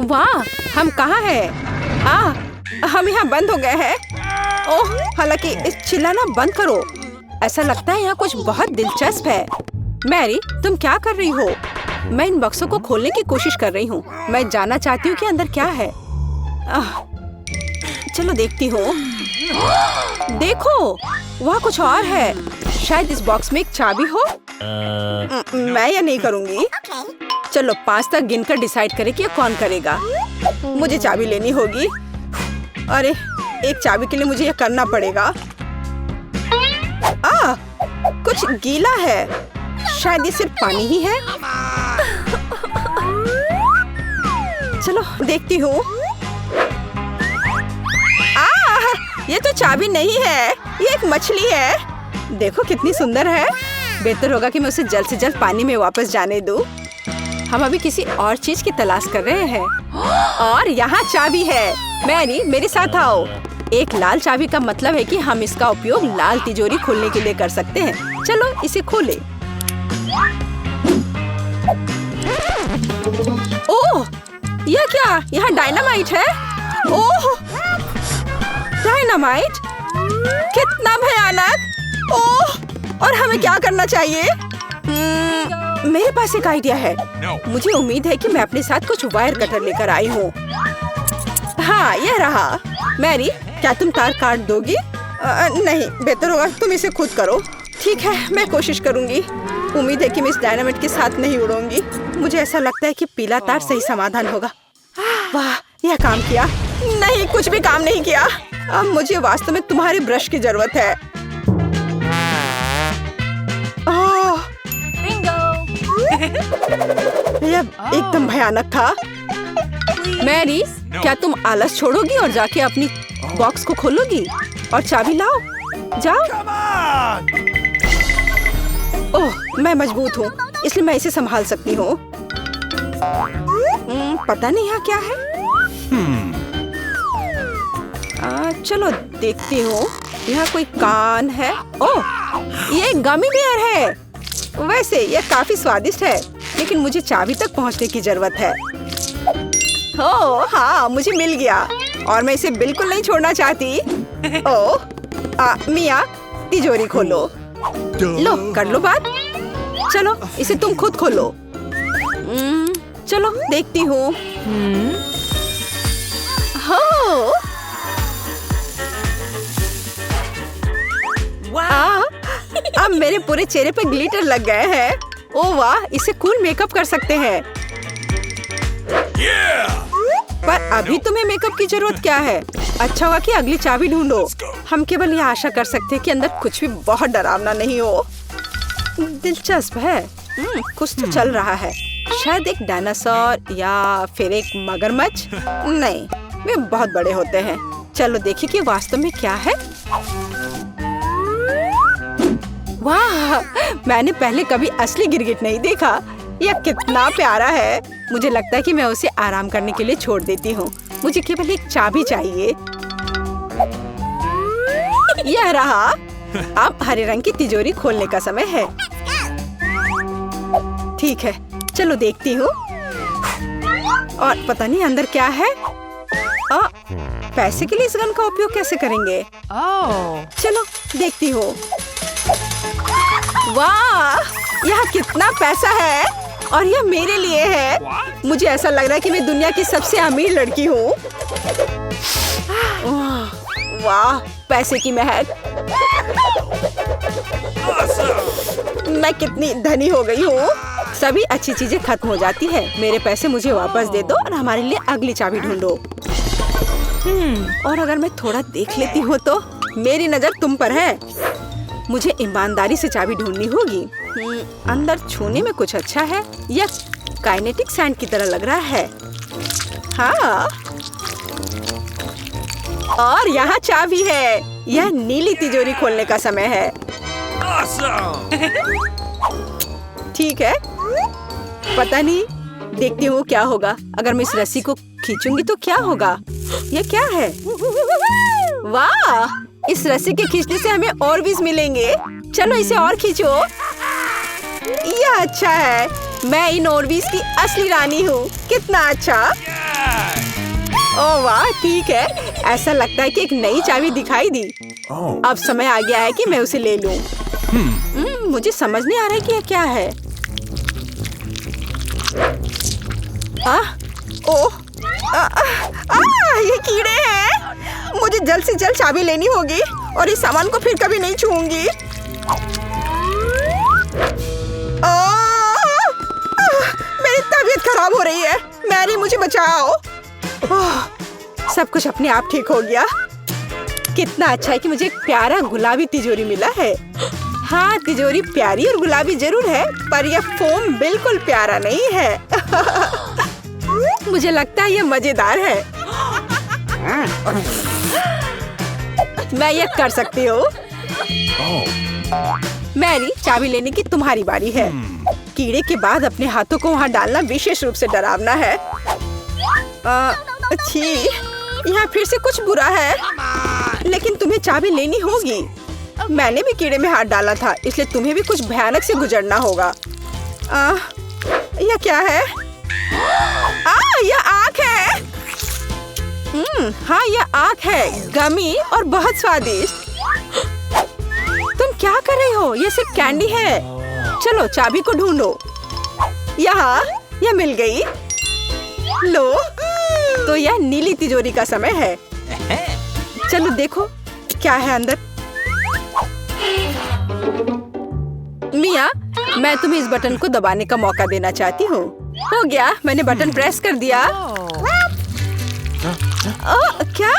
वाह, हम कहाँ हैं? हम यहाँ बंद हो गए हैं। ओह, हालांकि इस चिल्लाना बंद करो। ऐसा लगता है यहाँ कुछ बहुत दिलचस्प है। मैरी, तुम क्या कर रही हो? मैं इन बक्सों को खोलने की कोशिश कर रही हूँ। मैं जानना चाहती हूँ कि अंदर क्या है। चलो देखती हूँ। देखो, वहाँ कुछ और है। शायद इस बॉक्स में एक चाबी हो। मैं यह नहीं करूँगी। चलो 5 तक गिनकर डिसाइड करें कि कौन करेगा। मुझे चाबी लेनी होगी। अरे, एक चाबी के लिए मुझे यह करना पड़ेगा। कुछ गीला है। शायद ये सिर्फ पानी ही है। चलो देखती हूँ। ये तो चाबी नहीं है, ये एक मछली है। देखो कितनी सुंदर है। बेहतर होगा कि मैं उसे जल्द से जल्द पानी में वापस जाने दूँ। हम अभी किसी और चीज की तलाश कर रहे हैं। और यहाँ चाबी है। मैरी, मेरे साथ आओ। एक लाल चाबी का मतलब है कि हम इसका उपयोग लाल तिजोरी खोलने के लिए कर सकते हैं। चलो इसे खोलें। ओह, यह क्या? यहाँ डायनामाइट है। ओह, डायनामाइट? कितना भयानक। ओह, और हमें क्या करना चाहिए? मेरे पास एक आइडिया है। मुझे उम्मीद है कि मैं अपने साथ कुछ वायर कटर लेकर आई हूँ। हाँ, यह रहा। मैरी, क्या तुम तार काट दोगी? नहीं, बेहतर होगा तुम इसे खुद करो। ठीक है, मैं कोशिश करूंगी। उम्मीद है कि मैं इस डायनामाइट के साथ नहीं उड़ूंगी। मुझे ऐसा लगता है कि पीला तार सही समाधान होगा। वाह, यह काम किया। नहीं, कुछ भी काम नहीं किया। अब मुझे वास्तव में तुम्हारे ब्रश की जरूरत है। यह एकदम भयानक था। मैरी, क्या तुम आलस छोड़ोगी और जाके अपनी बॉक्स को खोलोगी? और चाबी लाओ, जाओ। ओह, मैं मजबूत हूँ, इसलिए मैं इसे संभाल सकती हूँ। पता नहीं यहाँ क्या है। चलो देखती हूँ। यहाँ कोई कान है। ओह, ये एक गमी बेयर है। वैसे यह काफी स्वादिष्ट है, लेकिन मुझे चाबी तक पहुँचने की जरूरत है। ओह हाँ, मुझे मिल गया और मैं इसे बिल्कुल नहीं छोड़ना चाहती। ओह, मिया, तिजोरी खोलो। लो, कर लो बात। चलो इसे तुम खुद खोलो। चलो देखती हूँ। हो, अब मेरे पूरे चेहरे पे ग्लिटर लग गए हैं। ओह वाह, इसे कूल मेकअप कर सकते हैं। पर अभी तुम्हें मेकअप की जरूरत क्या है? अच्छा हुआ कि अगली चाबी ढूंढो। हम केवल यह आशा कर सकते हैं कि अंदर कुछ भी बहुत डरावना नहीं हो। दिलचस्प है। कुछ तो चल रहा है। शायद एक डायनासोर या फिर एक मगरमच्छ। नहीं, वे बहुत बड़े होते हैं। चलो देखिए कि वास्तव में क्या है। वाह, मैंने पहले कभी असली गिरगिट नहीं देखा। यह कितना प्यारा है। मुझे लगता है कि मैं उसे आराम करने के लिए छोड़ देती हूँ। मुझे केवल एक चाबी चाहिए। यह रहा। अब हरे रंग की तिजोरी खोलने का समय है। ठीक है, चलो देखती हूँ। और पता नहीं अंदर क्या है। पैसे के लिए इस गन का उपयोग कैसे करेंगे? चलो देखती हूँ। वाह, यहाँ कितना पैसा है और यह मेरे लिए है। मुझे ऐसा लग रहा है कि मैं दुनिया की सबसे अमीर लड़की हूँ। वाह, पैसे की महक। मैं कितनी धनी हो गई हूँ। सभी अच्छी चीजें खत्म हो जाती है। मेरे पैसे मुझे वापस दे दो और हमारे लिए अगली चाबी ढूंढो। और अगर मैं थोड़ा देख लेती हूँ तो मेरी नजर तुम पर है। मुझे ईमानदारी से चाबी ढूंढनी होगी। अंदर छूने में कुछ अच्छा है। यह काइनेटिक सैंड की तरह लग रहा है। हाँ, और यहाँ चाबी है। यह नीली तिजोरी खोलने का समय है। ठीक है, पता नहीं, देखती हूँ क्या होगा। अगर मैं इस रस्सी को खींचूंगी तो क्या होगा? यह क्या है? वाह, इस रस्सी के खींचने से हमें और बीज मिलेंगे। चलो इसे और खींचो। यह अच्छा है। मैं इन ओरबीज की असली रानी हूँ। कितना अच्छा। ओह वाह, ठीक है। ऐसा लगता है कि एक नई चाबी दिखाई दी। अब समय आ गया है कि मैं उसे ले लूं। मुझे समझ नहीं आ रहा है कि यह क्या है। ये कीड़े हैं। मुझे जल्द से जल्द चाबी लेनी होगी और इस सामान को फिर कभी नहीं छूऊंगी। मेरी तबीयत खराब हो रही है। मैरी, मुझे बचाओ। सब कुछ अपने आप ठीक हो गया। कितना अच्छा है कि मुझे एक प्यारा गुलाबी तिजोरी मिला है। हाँ, तिजोरी प्यारी और गुलाबी जरूर है, पर यह फोम बिल्कुल प्यारा नहीं है। मुझे लगता है यह मजेदार है। मैं यह कर सकती हूँ। मैरी, चाबी लेने की तुम्हारी बारी है। कीड़े के बाद अपने हाथों को वहाँ डालना विशेष रूप से डरावना है। अच्छी, यहाँ फिर से कुछ बुरा है। लेकिन तुम्हें चाबी लेनी होगी। मैंने भी कीड़े में हाथ डाला था, इसलिए तुम्हें भी कुछ भयानक से गुजरना होगा। यह क्या है? यह आँख है। हाँ, यह आँख है, गमी और बहुत स्वादिष्ट। तुम क्या कर रही हो? यह सिर्फ कैंडी है। चलो चाबी को ढूंढो। यहाँ, यह मिल गई। लो, तो यह नीली तिजोरी का समय है। चलो देखो क्या है अंदर। मिया, मैं तुम्हें इस बटन को दबाने का मौका देना चाहती हूँ। हो गया, मैंने बटन प्रेस कर दिया। क्या?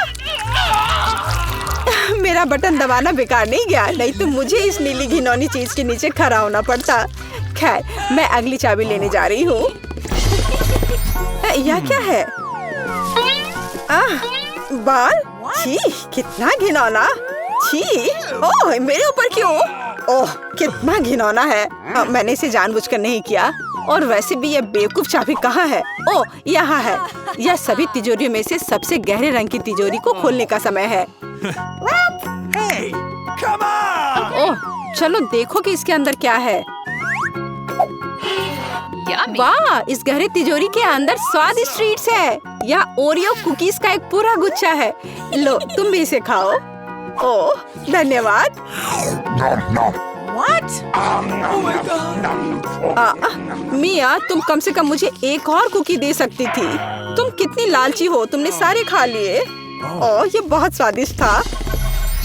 मेरा बटन दबाना बेकार नहीं गया, नहीं तो मुझे इस नीली घिनौनी चीज के नीचे खड़ा होना पड़ता। खैर, मैं अगली चाबी लेने जा रही हूँ। यह क्या है? बाल? छी, कितना घिनौना। छी, ओह, मेरे ऊपर क्यों? ओह, कितना घिनौना है। मैंने इसे जानबूझकर नहीं किया। और वैसे भी यह बेवकूफ चाबी कहाँ है? ओह, यहाँ है। यह सभी तिजोरियों में से सबसे गहरे रंग की तिजोरी को खोलने का समय है। ओह, चलो देखो कि इसके अंदर क्या है। वाह, इस गहरे तिजोरी के अंदर स्वादिष्ट ट्रीट्स है। यह ओरियो कुकीज का एक पूरा गुच्छा है। लो, तुम भी इसे खाओ। ओह, धन्यवाद। मिया, तुम कम से कम मुझे एक और कुकी दे सकती थी। तुम कितनी लालची हो, तुमने सारे खा लिए। ओह, ये बहुत स्वादिष्ट था।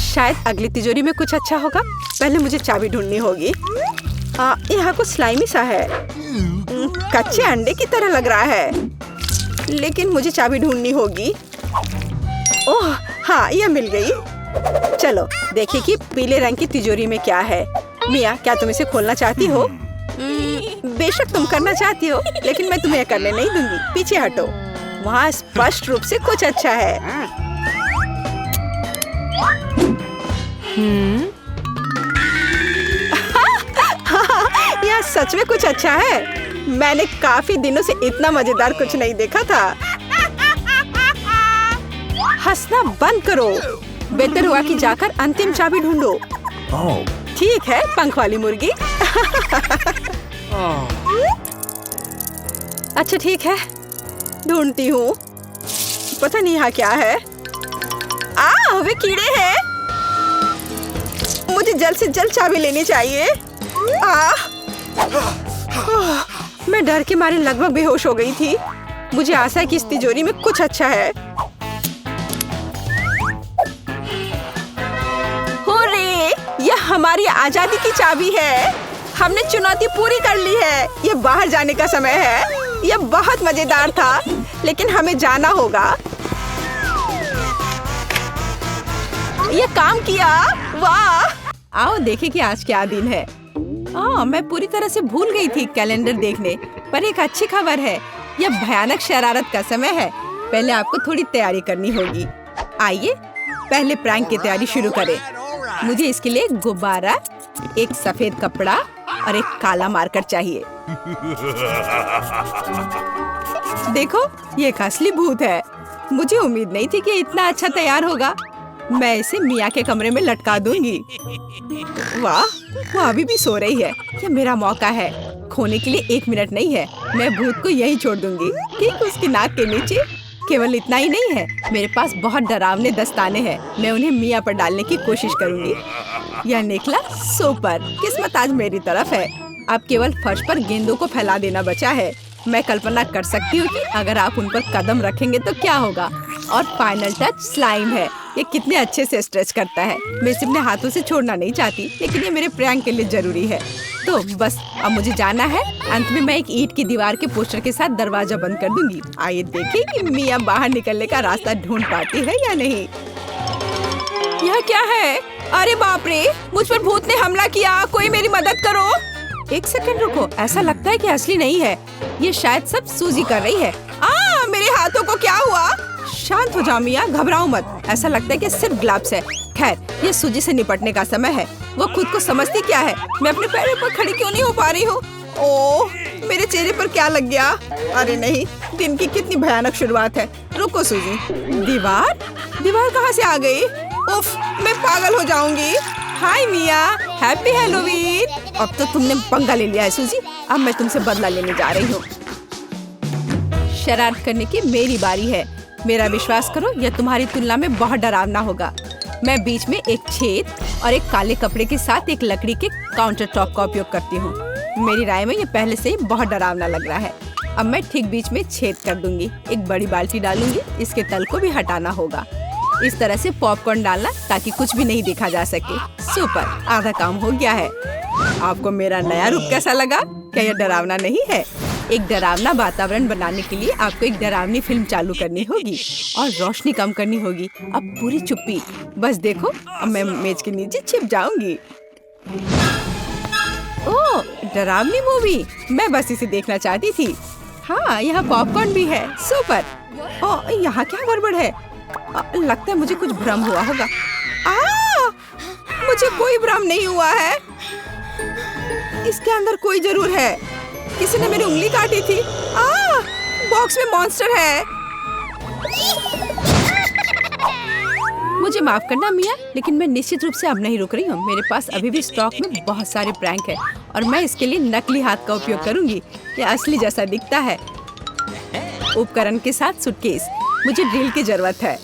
शायद अगली तिजोरी में कुछ अच्छा होगा। पहले मुझे चाबी ढूंढनी होगी। यहाँ कुछ स्लाइमी सा है। कच्चे अंडे की तरह लग रहा है। लेकिन मुझे चाबी ढूंढनी होगी। ओह हाँ, यह मिल गई। चलो देखिए कि पीले रंग की तिजोरी में क्या है। मिया, क्या तुम इसे खोलना चाहती हो? बेशक तुम करना चाहती हो, लेकिन मैं तुम्हें करने नहीं दूंगी। पीछे हटो। वहाँ स्पष्ट रूप से कुछ अच्छा है। यह सच में कुछ अच्छा है। मैंने काफी दिनों से इतना मजेदार कुछ नहीं देखा था। हंसना बंद करो। बेहतर हुआ कि जाकर अंतिम चाबी ढूंढो। ठीक है, पंख वाली मुर्गी। अच्छा ठीक है, ढूंढती हूँ। पता नहीं यहाँ क्या है। वे कीड़े हैं। मुझे जल्द से जल्द चाबी लेनी चाहिए। मैं डर के मारे लगभग बेहोश हो गई थी। मुझे आशा है कि इस तिजोरी में कुछ अच्छा है। हुर्रे! यह हमारी आजादी की चाबी है। हमने चुनौती पूरी कर ली है। यह बाहर जाने का समय है। यह बहुत मजेदार था, लेकिन हमें जाना होगा। यह काम किया। वाह! आओ देखें कि आज क्या दिन है। मैं पूरी तरह से भूल गई थी कैलेंडर देखने, पर एक अच्छी खबर है। यह भयानक शरारत का समय है। पहले आपको थोड़ी तैयारी करनी होगी। आइए पहले प्रैंक की तैयारी शुरू करें। मुझे इसके लिए एक गुब्बारा, एक सफेद कपड़ा और एक काला मार्कर चाहिए। देखो, ये एक असली भूत है। मुझे उम्मीद नहीं थी कि इतना अच्छा तैयार होगा। मैं इसे मिया के कमरे में लटका दूंगी। वाह, वो अभी भी सो रही है। ये मेरा मौका है। खोने के लिए 1 मिनट नहीं है। मैं भूत को यहीं छोड़ दूंगी, ठीक उसकी नाक के नीचे। केवल इतना ही नहीं है, मेरे पास बहुत डरावने दस्ताने हैं। मैं उन्हें मिया पर डालने की कोशिश करूंगी। यह निकला सुपर। किस्मत आज मेरी तरफ है। अब केवल फर्श पर गेंदों को फैला देना बचा है। मैं कल्पना कर सकती हूँ कि अगर आप उन पर कदम रखेंगे तो क्या होगा। और फाइनल टच स्लाइम है। ये कितने अच्छे से स्ट्रेच करता है। मैं इसे अपने हाथों से छोड़ना नहीं चाहती, लेकिन ये मेरे प्रैंक के लिए जरूरी है। तो बस अब मुझे जाना है। अंत में मैं एक ईंट की दीवार के पोस्टर के साथ दरवाजा बंद कर दूंगी। आइए देखें कि मिया बाहर निकलने का रास्ता ढूंढ पाती है या नहीं। यह क्या है? अरे बाप रे, मुझ पर भूत ने हमला किया। कोई मेरी मदद करो। एक सेकंड रुको, ऐसा लगता है कि असली नहीं है। ये शायद सब सूजी कर रही है। मेरे हाथों को क्या हुआ? शांत हो जाओ मिया, घबराओ मत। ऐसा लगता है कि सिर्फ ग्लव्स है। खैर, ये सूजी से निपटने का समय है। वो खुद को समझती क्या है? मैं अपने पैरों पर खड़ी क्यों नहीं हो पा रही हूँ? ओह, मेरे चेहरे पर क्या लग गया? अरे नहीं, दिन की कितनी भयानक शुरुआत है। रुको सूजी। दीवार कहाँ से आ गई? उफ, मैं पागल हो जाऊंगी। हाय मिया, हैप्पी हैलोवीन। अब तो तुमने पंगा ले लिया है सूजी। अब मैं तुमसे बदला लेने जा रही हूँ। शरारत करने की मेरी बारी है। मेरा विश्वास करो, यह तुम्हारी तुलना में बहुत डरावना होगा। मैं बीच में एक छेद और एक काले कपड़े के साथ एक लकड़ी के काउंटर टॉप का उपयोग करती हूँ। मेरी राय में ये पहले से ही बहुत डरावना लग रहा है। अब मैं ठीक बीच में छेद कर दूंगी। एक बड़ी बाल्टी डालूंगी। इसके तल को भी हटाना होगा। इस तरह से पॉपकॉर्न डालना ताकि कुछ भी नहीं देखा जा सके। सुपर, आधा काम हो गया है। आपको मेरा नया रूप कैसा लगा? क्या यह डरावना नहीं है? एक डरावना वातावरण बनाने के लिए आपको एक डरावनी फिल्म चालू करनी होगी और रोशनी कम करनी होगी। अब पूरी चुप्पी। बस देखो, अब मैं मेज के नीचे छिप जाऊंगी। ओह, डरावनी मूवी। मैं बस इसे देखना चाहती थी। हाँ, यहाँ पॉपकॉर्न भी है। सुपर। ओह, यहाँ क्या गड़बड़ है? लगता है मुझे कुछ भ्रम हुआ होगा। मुझे कोई भ्रम नहीं हुआ है। इसके अंदर कोई जरूर है। किसी ने मेरी उंगली काटी थी। बॉक्स में मॉन्स्टर है। मुझे माफ करना मिया, लेकिन मैं निश्चित रूप से अब नहीं रुक रही हूँ। मेरे पास अभी भी स्टॉक में बहुत सारे प्रैंक है और मैं इसके लिए नकली हाथ का उपयोग करूंगी। यह असली जैसा दिखता है। उपकरण के साथ सूटकेस। मुझे ड्रिल की जरूरत है।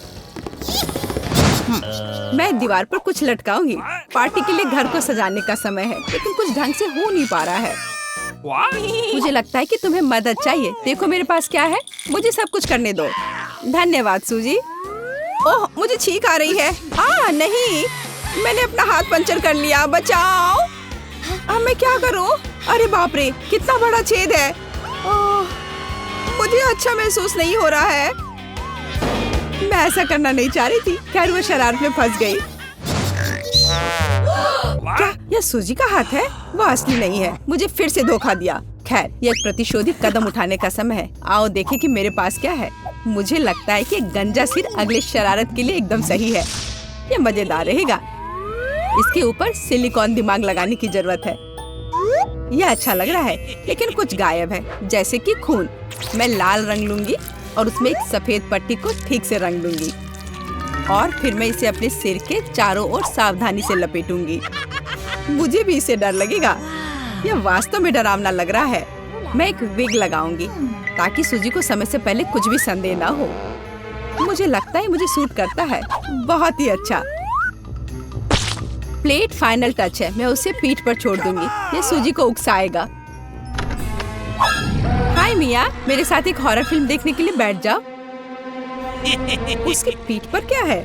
मैं दीवार पर कुछ लटकाऊंगी। पार्टी के लिए घर को सजाने का समय है, लेकिन कुछ ढंग से हो नहीं पा रहा है। मुझे लगता है कि तुम्हें मदद चाहिए। देखो मेरे पास क्या है। मुझे सब कुछ करने दो। धन्यवाद सूजी। ओह, मुझे छींक आ रही है। नहीं, मैंने अपना हाथ पंचर कर लिया। बचाओ। अब मैं क्या करूं? अरे बाप रे, कितना बड़ा छेद है। मुझे अच्छा महसूस नहीं हो रहा है। मैं ऐसा करना नहीं चाह रही थी। खैर, वो शरारत में फंस गई। क्या यह सूजी का हाथ है? वो असली नहीं है। मुझे फिर से धोखा दिया। खैर, यह एक प्रतिशोधी कदम उठाने का समय है। आओ देखें कि मेरे पास क्या है। मुझे लगता है कि गंजा सिर अगले शरारत के लिए एकदम सही है। यह मजेदार रहेगा। इसके ऊपर सिलिकॉन दिमाग लगाने की जरूरत है। यह अच्छा लग रहा है, लेकिन कुछ गायब है, जैसे कि खून। मैं लाल रंग लूंगी और उसमें एक सफेद पट्टी को ठीक से रंग दूंगी और फिर मैं इसे अपने सिर के चारों ओर सावधानी से लपेटूंगी। मुझे भी इसे डर लगेगा। यह वास्तव में डरावना लग रहा है। मैं एक विग लगाऊंगी ताकि सूजी को समय से पहले कुछ भी संदेह ना हो। मुझे लगता है मुझे सूट करता है। बहुत ही अच्छा। प्लेट फाइनल टच है। मैं उसे पीठ पर छोड़ दूंगी। यह सूजी को उकसाएगा। हाय मिया, मेरे साथ एक हॉरर फिल्म देखने के लिए बैठ जाओ। उसकी पीठ पर क्या है?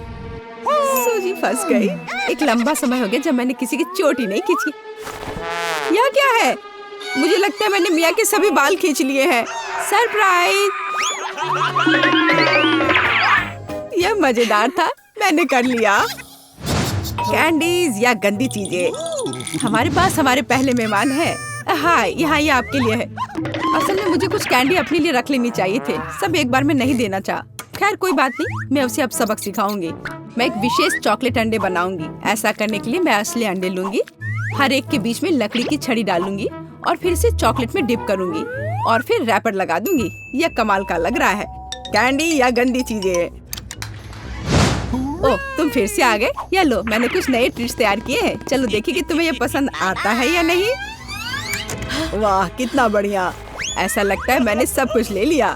सूजी फंस गई। एक लंबा समय हो गया जब मैंने किसी की चोटी नहीं खींची। यह क्या है? मुझे लगता है मैंने मिया के सभी बाल खींच लिए हैं। सरप्राइज! यह मजेदार था। मैंने कर लिया। कैंडीज या गंदी चीजें। हमारे पास हमारे पहले मेहमान है। हाँ, यहाँ ये आपके लिए है। असल में मुझे कुछ कैंडी अपने लिए रख लेनी चाहिए थे। सब एक बार में नहीं देना चाहा। खैर कोई बात नहीं, मैं उसे अब सबक सिखाऊंगी। मैं एक विशेष चॉकलेट अंडे बनाऊंगी। ऐसा करने के लिए मैं असली अंडे लूंगी, हर एक के बीच में लकड़ी की छड़ी डालूंगी और फिर इसे चॉकलेट में डिप करूंगी और फिर रैपर लगा दूंगी। यह कमाल का लग रहा है। कैंडी या गंदी चीजें। ओह, तुम फिर से आ गए। या लो, मैंने कुछ नए ट्रीट्स तैयार किए हैं। चलो देखिए कि तुम्हें ये पसंद आता है या नहीं। वाह, कितना बढ़िया। ऐसा लगता है मैंने सब कुछ ले लिया।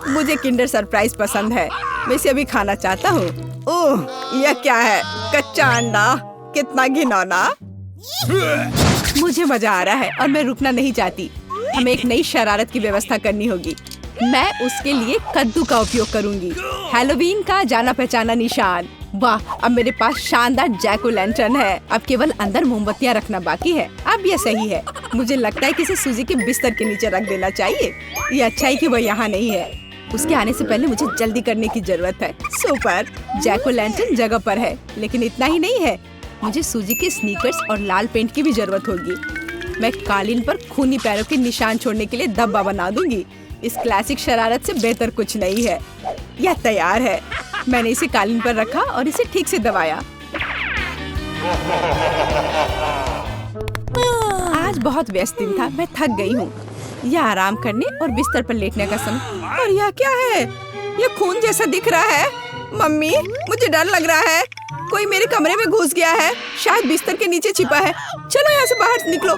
मुझे किंडर सरप्राइज पसंद है। मैं इसे अभी खाना चाहता हूँ। ओह, यह क्या है? कच्चा अंडा, कितना घिनौना। मुझे मजा आ रहा है और मैं रुकना नहीं चाहती। हमें एक नई शरारत की व्यवस्था करनी होगी। मैं उसके लिए कद्दू का उपयोग करूंगी। हैलोवीन का जाना पहचाना निशान। वाह, अब मेरे पास शानदार जैक ओ लैंटर्न है। अब केवल अंदर मोमबत्तियां रखना बाकी है। अब यह सही है। मुझे लगता है कि इसे सूजी के बिस्तर के नीचे रख देना चाहिए। ये अच्छा है कि वह यहाँ नहीं है। उसके आने से पहले मुझे जल्दी करने की जरूरत है। सुपर, जैक ओ लैंटर्न जगह पर है, लेकिन इतना ही नहीं है। मुझे सूजी के स्नीकर्स और लाल पेंट की भी जरूरत होगी। मैं कालीन पर खूनी पैरों के निशान छोड़ने के लिए धब्बा बना दूंगी। इस क्लासिक शरारत से बेहतर कुछ नहीं है। यह तैयार है। मैंने इसे कालीन पर रखा और इसे ठीक से दबाया। आज बहुत व्यस्त दिन था। मैं थक गई हूँ। यह आराम करने और बिस्तर पर लेटने का समय। और यह क्या है? यह खून जैसा दिख रहा है। मम्मी, मुझे डर लग रहा है। कोई मेरे कमरे में घुस गया है। शायद बिस्तर के नीचे छिपा है। चलो यहाँ से बाहर निकलो।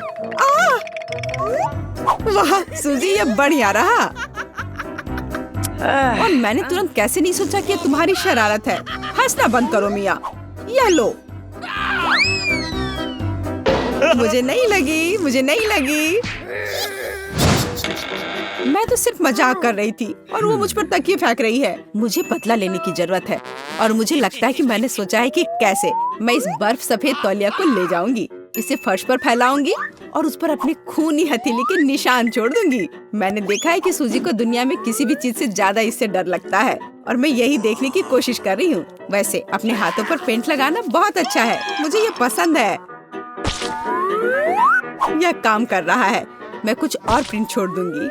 वाह सूजी, ये बढ़िया रहा। और मैंने तुरंत कैसे नहीं सोचा कि ये तुम्हारी शरारत है। हंसना बंद करो मिया। यह लो। मुझे नहीं लगी, मुझे नहीं लगी। मैं तो सिर्फ मजाक कर रही थी और वो मुझ पर तकिए फेंक रही है। मुझे बदला लेने की जरूरत है और मुझे लगता है कि मैंने सोचा है कि कैसे मैं इस बर्फ सफेद तौलिया को ले जाऊंगी, इसे फर्श पर फैलाऊंगी और उस पर अपने खूनी हथेली के निशान छोड़ दूंगी। मैंने देखा है कि सूजी को दुनिया में किसी भी चीज से ज्यादा इससे डर लगता है और मैं यही देखने की कोशिश कर रही हूँ। वैसे अपने हाथों पर पेंट लगाना बहुत अच्छा है। मुझे ये पसंद है। यह काम कर रहा है। मैं कुछ और प्रिंट छोड़ दूंगी।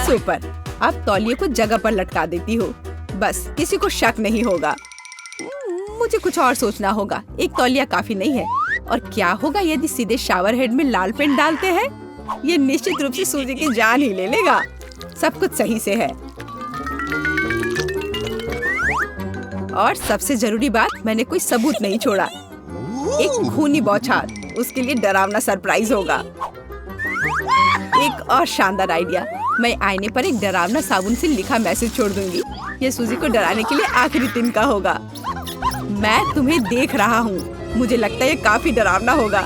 सुपर, अब तौलिए को जगह पर लटका देती हूँ। बस किसी को शक नहीं होगा। मुझे कुछ और सोचना होगा। एक तौलिया काफी नहीं है। और क्या होगा यदि सीधे शावर हेड में लाल पेंट डालते हैं? ये निश्चित रूप से सूजी की जान ही ले लेगा। सब कुछ सही से है। और सबसे जरूरी बात, मैंने कोई सबूत नहीं छोड़ा। एक खूनी बौछार उसके लिए डरावना सरप्राइज होगा। एक और शानदार आइडिया, मैं आईने पर एक डरावना साबुन से लिखा मैसेज छोड़ दूंगी। ये सूजी को डराने के लिए आखिरी दिन का होगा। मैं तुम्हें देख रहा हूँ। मुझे लगता है ये काफी डरावना होगा।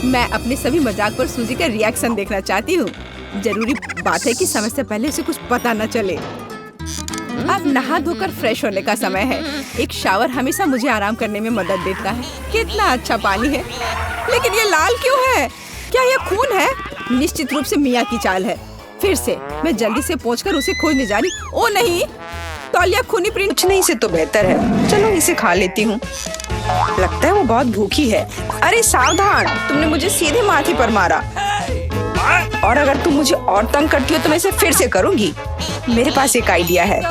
मैं अपने सभी मजाक पर सूजी का रिएक्शन देखना चाहती हूँ। जरूरी बात है कि समय से पहले उसे कुछ पता न चले। अब नहा धोकर फ्रेश होने का समय है। एक शावर हमेशा मुझे आराम करने में मदद देता है। कितना अच्छा पानी है, लेकिन ये लाल क्यों है? क्या ये खून है? निश्चित रूप से मिया की चाल है। फिर से मैं जल्दी से पहुंचकर उसे खोजने जा रही। ओ नहीं, तौलिया खूनी प्रिंट कुछ नहीं से तो बेहतर है। चलो इसे खा लेती हूँ। लगता है वो बहुत भूखी है। अरे सावधान, तुमने मुझे सीधे माथे पर मारा। और अगर तुम मुझे और तंग करती हो तो मैं इसे फिर से करूँगी। मेरे पास एक आइडिया है।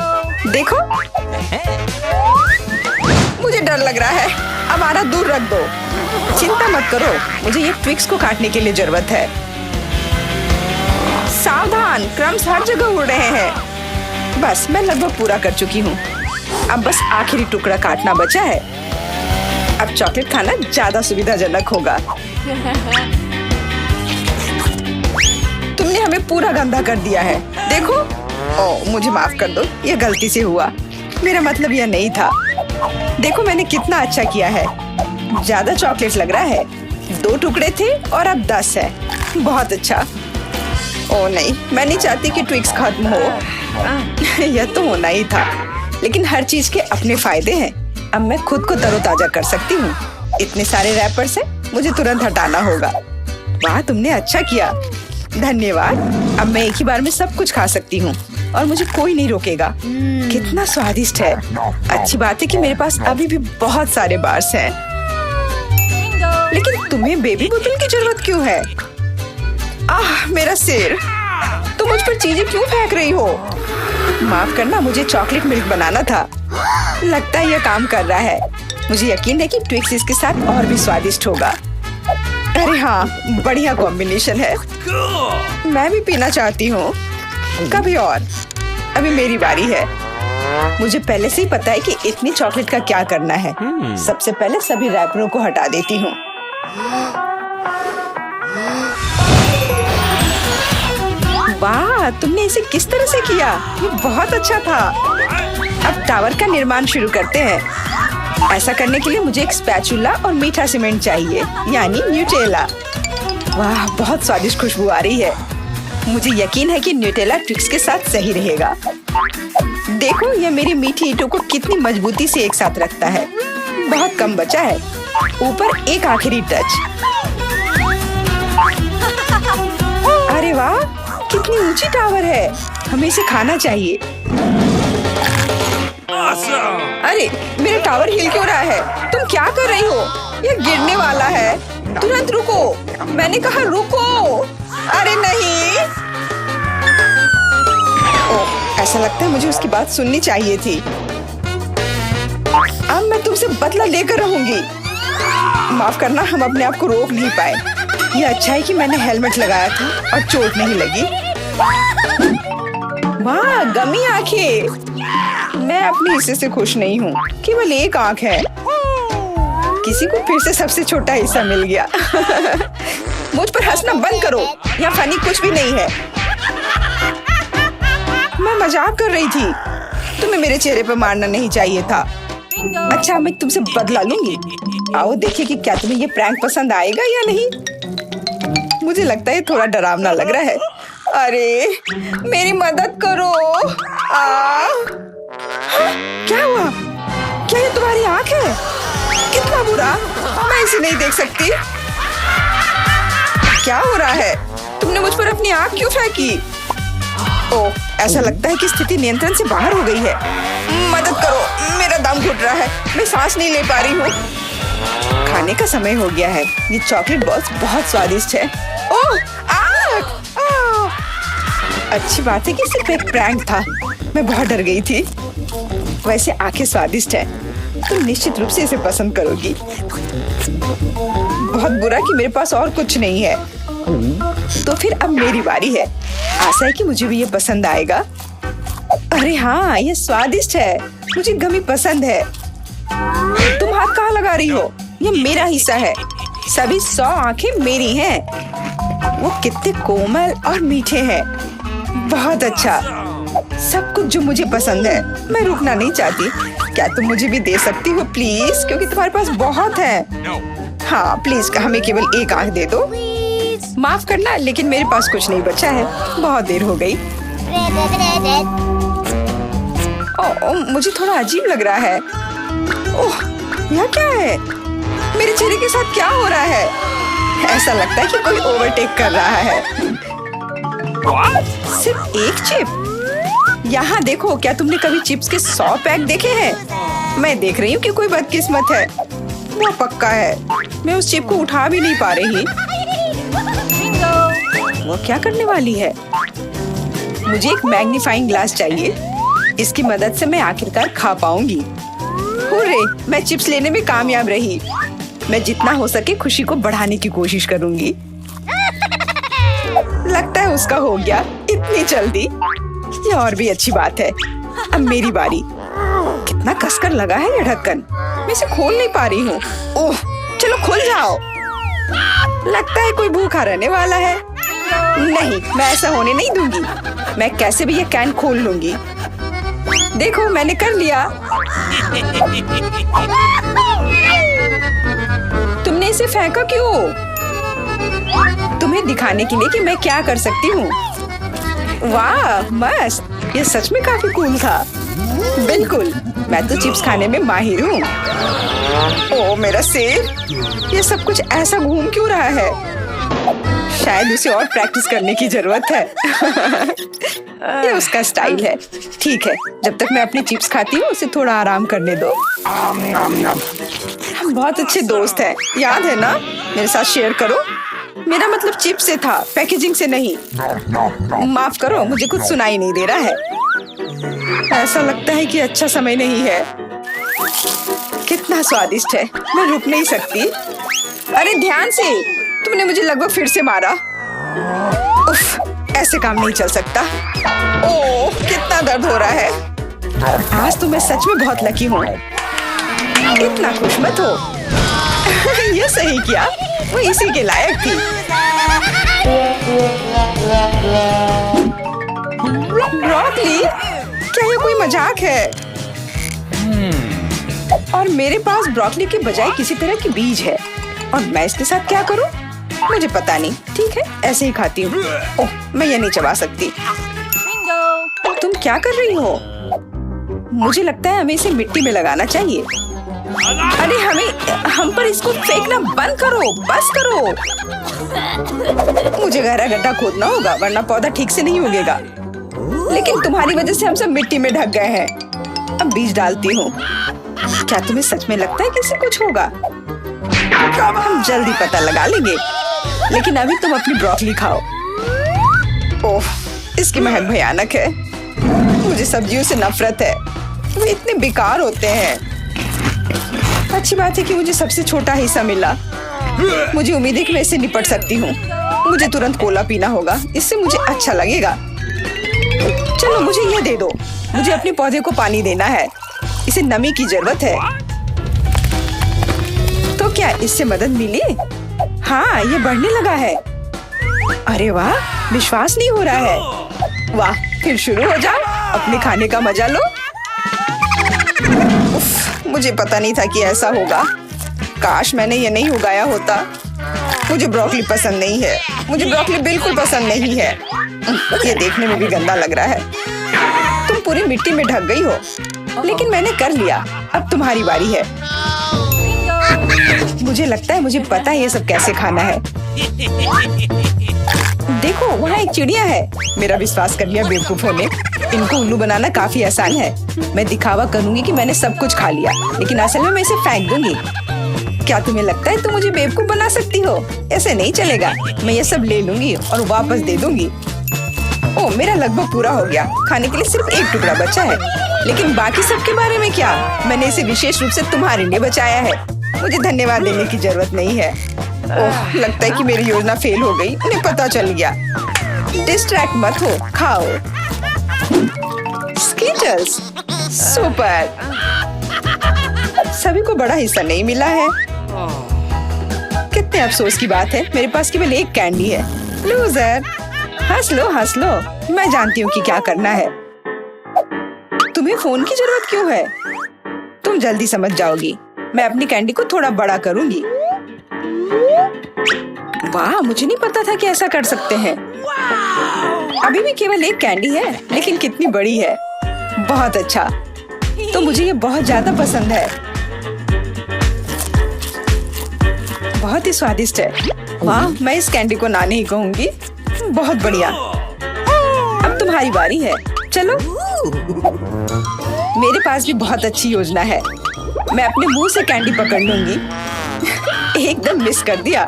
देखो, मुझे डर लग रहा है। अब आरा दूर रख दो। चिंता मत करो, मुझे ये ट्विक्स को काटने के लिए जरूरत है। सावधान, क्रम्स हर जगह उड़ रहे हैं। बस मैं लगभग पूरा कर चुकी हूँ। अब बस आखिरी टुकड़ा काटना बचा है। अब चॉकलेट खाना ज्यादा सुविधाजनक होगा। तुमने हमें पूरा गंदा कर दिया है। देखो। ओह, मुझे माफ कर दो, ये गलती से हुआ। मेरा मतलब यह नहीं था। देखो मैंने कितना अच्छा किया है। ज्यादा चॉकलेट लग रहा है। 2 टुकड़े थे और अब 10 है। बहुत अच्छा। ओह नहीं, मैं नहीं चाहती कि ट्विक्स खत्म हो। यह तो होना ही था, लेकिन हर चीज के अपने फायदे हैं। अब मैं खुद को तरोताजा कर सकती हूँ। इतने सारे रैपर्स हैं, मुझे तुरंत हटाना होगा। वाह, तुमने अच्छा किया। धन्यवाद। अब मैं एक ही बार में सब कुछ खा सकती हूँ और मुझे कोई नहीं रोकेगा। कितना स्वादिष्ट है। अच्छी बात है कि मेरे पास अभी भी बहुत सारे बार्स हैं। लेकिन तुम्हें बेबी बोतल की जरूरत क्यों है? आह, मेरा सिर। तुम मुझ पर चीजें क्यों फेंक रही हो? माफ करना, मुझे चॉकलेट मिल्क बनाना था। लगता है यह काम कर रहा है। मुझे यकीन है कि ट्विक्स इसके साथ और भी स्वादिष्ट होगा। अरे हाँ, बढ़िया कॉम्बिनेशन है। मैं भी पीना चाहती हूँ। कभी और। अभी मेरी बारी है। मुझे पहले से ही पता है कि इतनी चॉकलेट का क्या करना है। सबसे पहले सभी रैपरों को हटा देती हूँ। वाह, तुमने इसे किस तरह से किया? ये बहुत अच्छा था। अब टावर का निर्माण शुरू करते हैं। ऐसा करने के लिए मुझे एक स्पैचुला और मीठा सीमेंट चाहिए, यानी न्यूटेला। वाह, बहुत स्वादिष्ट खुशबू आ रही है। मुझे यकीन है कि न्यूटेला ट्रिक्स के साथ सही रहेगा। देखो, यह मेरी मीठी ईंटों को कितनी मजबूती से एक साथ रखता है। बहुत कम बचा है। ऊपर एक आखिरी टच। अरे वाह, कितनी ऊंची टावर है। हमें इसे खाना चाहिए। अरे, मेरा टावर हिल क्यों रहा है? तुम क्या कर रही हो? यह गिरने वाला है। तुरंत रुको, मैंने कहा रुको। अरे नहीं। ओह, ऐसा लगता है मुझे उसकी बात सुननी चाहिए थी। अब मैं तुमसे बदला लेकर रहूंगी। माफ करना, हम अपने आप को रोक नहीं पाए। ये अच्छा है कि मैंने हेलमेट लगाया था और चोट नहीं लगी। वाह, गमी आंखें। मैं अपने हिस्से से खुश नहीं हूँ। केवल एक आंख है। किसी को फिर से सबसे छोटा हिस्सा मिल गया। मुझ पर हंसना बंद करो। यहाँ फनी कुछ भी नहीं है। मैं मजाक कर रही थी। तुम्हें मेरे चेहरे पर मारना नहीं चाहिए था। अच्छा, मैं तुमसे बदला लूंगी। आओ देखिए कि क्या तुम्हें ये प्रैंक पसंद आएगा या नहीं। मुझे लगता है थोड़ा डरावना लग रहा है। अरे, मेरी मदद करो। क्या हुआ? क्या ये तुम्हारी आंख है? कितना बुरा। मैं इसे नहीं देख सकती। क्या हो रहा है? तुमने मुझ पर अपनी आंख क्यों फेंकी? ओह, ऐसा लगता है कि स्थिति नियंत्रण से बाहर हो गई है। मदद करो, मेरा दम घुट रहा है। मैं सांस नहीं ले पा रही हूँ। खाने का समय हो गया है। ये चॉकलेट बॉल्स बहुत स्वादिष्ट है। ओह, अच्छी बात है कि सिर्फ एक प्रैंक था। मैं बहुत डर गई थी। वैसे आंखें स्वादिष्ट है। तुम निश्चित रूप से इसे पसंद करोगी। बहुत बुरा कि मेरे पास और कुछ नहीं है। तो फिर अब मेरी बारी है। आशा है कि मुझे भी ये पसंद आएगा। अरे हाँ, ये स्वादिष्ट है। मुझे गमी पसंद है। तुम हाथ कहाँ लगा रही हो? ये मेरा हिस्सा है। सभी 100 आंखें मेरी हैं। वो कितने कोमल और मीठे हैं। बहुत अच्छा, सब कुछ जो मुझे पसंद है। मैं रुकना नहीं चाहती। क्या तुम मुझे भी दे सकती हो प्लीज? क्योंकि तुम्हारे पास बहुत है। हाँ प्लीज, हमें केवल एक आंख दे दो। माफ करना, लेकिन मेरे पास कुछ नहीं बचा है। बहुत देर हो गई। मुझे थोड़ा अजीब लग रहा है। ओह, यह क्या है? मेरे चेहरे के साथ क्या हो रहा है? ऐसा लगता है कि कोई ओवरटेक कर रहा है। सिर्फ एक चिप? यहाँ देखो, क्या तुमने कभी चिप्स के 100 पैक देखे हैं? मैं देख रही हूँ कि कोई बदकिस्मत है। वो पक्का है। मैं उस चिप को उठा भी नहीं पा रही। वो क्या करने वाली है? मुझे एक मैग्नीफाइंग ग्लास चाहिए। इसकी मदद से मैं आखिरकार खा पाऊंगी। हुर्रे, मैं चिप्स लेने में कामयाब रही। मैं जितना हो सके खुशी को बढ़ाने की कोशिश करूंगी। लगता है उसका हो गया इतनी जल्दी। ये और भी अच्छी बात है। अब मेरी बारी। कितना कसकर लगा है ये ढक्कन। मैं इसे खोल नहीं पा रही हूँ। ओह, चलो खुल जाओ। लगता है कोई भूखा रहने वाला है। नहीं, मैं ऐसा होने नहीं दूंगी। मैं कैसे भी ये कैन खोल लूंगी। देखो, मैंने कर लिया। तुमने इसे फेंका क्यों? तुम्हें दिखाने के लिए कि मैं क्या कर सकती हूँ। वाह, मस्त। ये सच में काफी कूल था। बिल्कुल, मैं तो चिप्स खाने में माहिर हूँ। ओह मेरा सिर, ये सब कुछ ऐसा घूम क्यों रहा है? शायद उसे और प्रैक्टिस करने की जरूरत है। ये उसका स्टाइल है। ठीक है, जब तक मैं अपनी चिप्स खाती हूँ उसे थोड़ा आराम करने दो। हम बहुत अच्छे दोस्त हैं, याद है ना? मेरे साथ शेयर करो। मेरा मतलब चिप्स से था, पैकेजिंग से नहीं। माफ करो, मुझे कुछ सुनाई नहीं दे रहा है। ऐसा लगता है कि अच्छा समय नहीं है। कितना स्वादिष्ट है, मैं रुक नहीं सकती। अरे ध्यान से, तुमने मुझे लगभग फिर से मारा। उफ, ऐसे काम नहीं चल सकता। ओह, कितना दर्द हो रहा है। आज तो मैं सच में बहुत लकी हूँ। इतना खुश मत हो। ये सही किया, वो इसी के लायक थी। ब्रोकली? क्या ये कोई मजाक है? और मेरे पास ब्रोकली के बजाय किसी तरह के बीज है और मैं इसके साथ क्या करूं? मुझे पता नहीं। ठीक है, ऐसे ही खाती हूँ। ओह, मैं ये नहीं चबा सकती। तुम क्या कर रही हो? मुझे लगता है हमें इसे मिट्टी में लगाना चाहिए। अरे हम पर इसको फेंकना बंद करो, बस करो। मुझे गहरा गड्ढा खोदना होगा वरना पौधा ठीक से नहीं उगेगा। लेकिन तुम्हारी वजह से हम सब मिट्टी में ढक गए हैं। अब बीज डालती हूँ। क्या तुम्हें सच में लगता है कि इससे कुछ होगा? हम जल्दी पता लगा लेंगे। लेकिन अभी तुम अपनी ब्रोकली खाओ। ओह, इसकी महक भयानक है। मुझे सब्जियों से नफरत है, वे इतने बेकार होते हैं। अच्छी बात है कि मुझे सबसे छोटा हिस्सा मिला। मुझे उम्मीद है कि मैं इससे निपट सकती हूँ। मुझे तुरंत कोला पीना होगा, इससे मुझे अच्छा लगेगा। चलो मुझे ये दे दो। मुझे अपने पौधे को पानी देना है, इसे नमी की जरूरत है। तो क्या इससे मदद मिली? हाँ, ये बढ़ने लगा है। अरे वाह, विश्वास नहीं हो रहा है। वाह, फिर शुरू हो जाओ, अपने खाने का मजा लो। उफ, मुझे पता नहीं था कि ऐसा होगा। काश मैंने ये नहीं उगाया होता। मुझे ब्रोकली पसंद नहीं है। मुझे ब्रोकली बिल्कुल पसंद नहीं है। ये देखने में भी गंदा लग रहा है। तुम पूरी मिट्टी में ढक गई हो, लेकिन मैंने कर लिया। अब तुम्हारी बारी है। मुझे लगता है मुझे पता है ये सब कैसे खाना है। देखो, वहाँ एक चिड़िया है। मेरा विश्वास कर लिया बेवकूफों ने। इनको उल्लू बनाना काफी आसान है। मैं दिखावा करूंगी कि मैंने सब कुछ खा लिया, लेकिन असल में मैं इसे फेंक दूंगी। क्या तुम्हें लगता है तुम मुझे बेवकूफ बना सकती हो? ऐसे नहीं चलेगा। मैं ये सब ले लूंगी और वापस दे दूंगी। ओह, मेरा लगभग पूरा हो गया। खाने के लिए सिर्फ एक टुकड़ा बचा है। लेकिन बाकी सब के बारे में क्या? मैंने इसे विशेष रूप से तुम्हारे लिए बचाया है। मुझे धन्यवाद देने की जरूरत नहीं है। ओह, लगता है कि मेरी योजना फेल हो गई। उन्हें पता चल गया। डिस्ट्रैक्ट मत हो, खाओ। Skittles, super. सभी को बड़ा हिस्सा नहीं मिला है। कितने अफसोस की बात है, मेरे पास केवल एक कैंडी है। लूजर, हंस लो हंस लो। मैं जानती हूँ कि क्या करना है। तुम्हें फोन की जरूरत क्यों है? तुम जल्दी समझ जाओगी। मैं अपनी कैंडी को थोड़ा बड़ा करूंगी। वाह, मुझे नहीं पता था कि ऐसा कर सकते हैं। अभी भी केवल एक कैंडी है, लेकिन कितनी बड़ी है। बहुत अच्छा। तो मुझे ये बहुत ज्यादा पसंद है। बहुत ही स्वादिष्ट है। वाह, मैं इस कैंडी को ना नहीं कहूंगी। बहुत बढ़िया। अब तुम्हारी बारी है। चलो। मेरे पास भी बहुत अच्छी योजना है। मैं अपने मुंह से कैंडी पकड़ लूंगी। एकदम मिस कर दिया।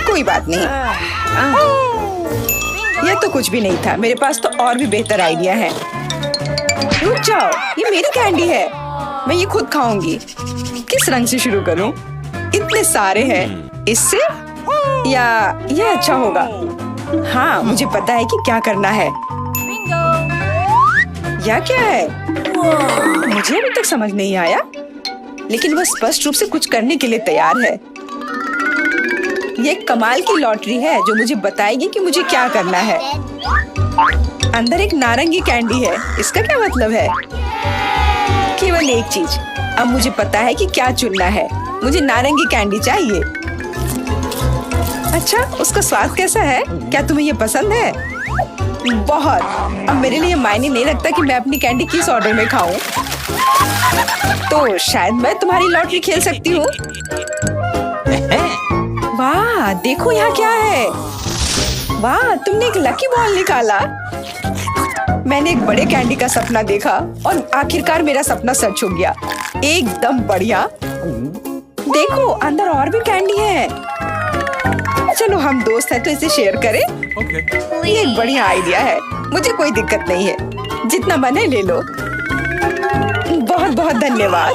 कोई बात नहीं। यह तो कुछ भी नहीं था। मेरे पास तो और भी बेहतर आइडिया है। रुक जाओ, ये मेरी कैंडी है। मैं ये खुद खाऊंगी। किस रंग से शुरू करूं? इतने सारे हैं। इससे या ये अच्छा होगा? हाँ, मुझे पता है कि क्या करना है। या क्या है? मुझे अभी तक समझ नहीं आया, लेकिन वह स्पष्ट रूप से कुछ करने के लिए तैयार है। ये एक कमाल की लॉटरी है जो मुझे बताएगी कि मुझे क्या करना है। अंदर एक नारंगी कैंडी है। इसका क्या मतलब है? केवल एक चीज। अब मुझे पता है कि क्या चुनना है। मुझे नारंगी कैंडी चाहिए। अच्छा, उसका स्वाद कैसा है? क्या तुम्हें ये पसंद है? बहुत। अब मेरे लिए मायने नहीं रखता कि मैं अपनी कैंडी किस ऑर्डर में खाऊं। तो शायद मैं तुम्हारी लॉटरी खेल सकती हूँ। वाह, देखो यहाँ क्या है। वाह, तुमने एक लकी बॉल निकाला। मैंने एक बड़े कैंडी का सपना देखा और आखिरकार मेरा सपना सच हो गया। एकदम बढ़िया। देखो, अंदर और भी कैंडी है। चलो, हम दोस्त हैं तो इसे शेयर करें। ये एक बढ़िया आइडिया है। मुझे कोई दिक्कत नहीं है। जितना मन है ले लो। बहुत बहुत धन्यवाद।